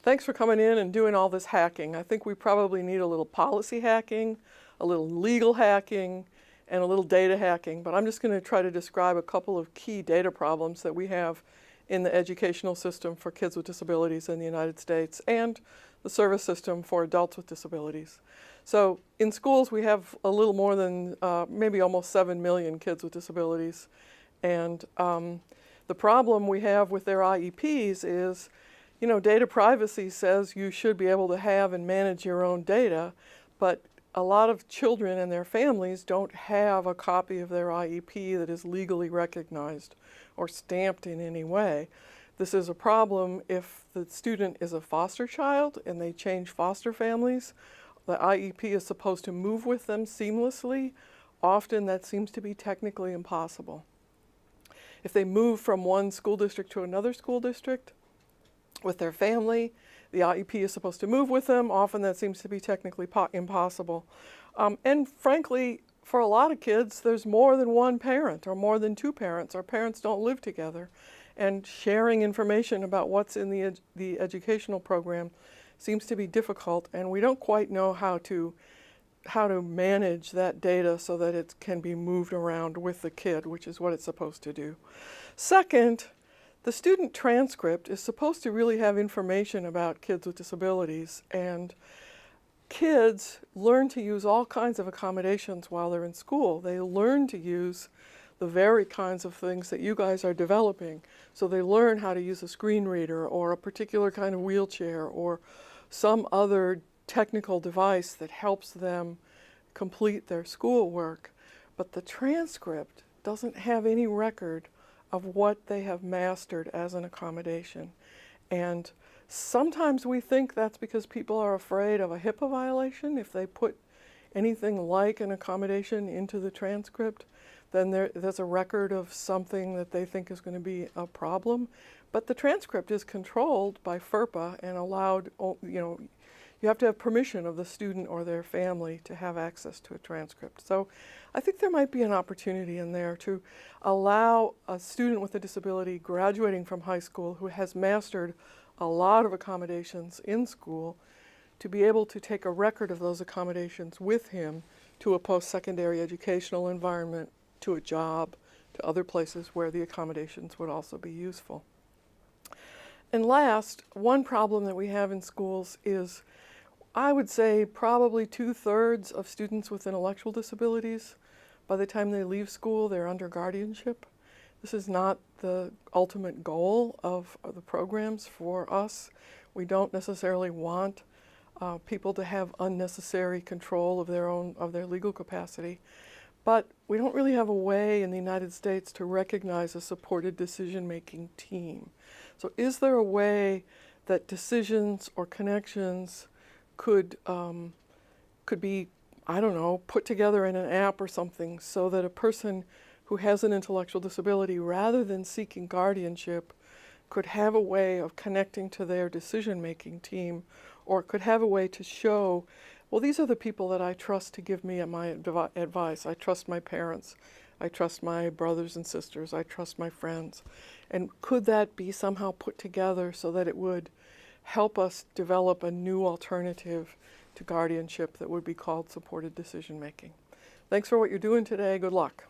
Thanks for coming in and doing all this hacking. I think we probably need a little policy hacking, a little legal hacking, and a little data hacking. But I'm just going to try to describe a couple of key data problems that we have in the educational system for kids with disabilities in the United States and the service system for adults with disabilities. So in schools, we have a little more than maybe almost 7 million kids with disabilities. And the problem we have with their IEPs is, you know, data privacy says you should be able to have and manage your own data, but a lot of children and their families don't have a copy of their IEP that is legally recognized or stamped in any way. This is a problem if the student is a foster child and they change foster families. The IEP is supposed to move with them seamlessly. Often that seems to be technically impossible. If they move from one school district to another school district with their family, the IEP is supposed to move with them. Often that seems to be technically impossible. And frankly, for a lot of kids, there's more than one parent or more than two parents. Our parents don't live together. And sharing information about what's in the educational program seems to be difficult, and we don't quite know how to manage that data so that it can be moved around with the kid, which is what it's supposed to do. Second, the student transcript is supposed to really have information about kids with disabilities, and kids learn to use all kinds of accommodations while they're in school. They learn to use the very kinds of things that you guys are developing. So they learn how to use a screen reader or a particular kind of wheelchair or some other technical device that helps them complete their schoolwork. But the transcript doesn't have any record of what they have mastered as an accommodation. And sometimes we think that's because people are afraid of a HIPAA violation. If they put anything like an accommodation into the transcript, then there's a record of something that they think is going to be a problem. But the transcript is controlled by FERPA and allowed, you have to have permission of the student or their family to have access to a transcript. So I think there might be an opportunity in there to allow a student with a disability graduating from high school who has mastered a lot of accommodations in school to be able to take a record of those accommodations with him to a post-secondary educational environment, to a job, to other places where the accommodations would also be useful. And last, one problem that we have in schools is, I would say probably 2/3 of students with intellectual disabilities, by the time they leave school, they're under guardianship. This is not the ultimate goal of the programs for us. We don't necessarily want people to have unnecessary control of their legal capacity. But we don't really have a way in the United States to recognize a supported decision-making team. So is there a way that decisions or connections could be, I don't know, put together in an app or something so that a person who has an intellectual disability, rather than seeking guardianship, could have a way of connecting to their decision-making team, or could have a way to show, well, these are the people that I trust to give me my advice. I trust my parents. I trust my brothers and sisters. I trust my friends. And could that be somehow put together so that it would help us develop a new alternative to guardianship that would be called supported decision making? Thanks for what you're doing today. Good luck.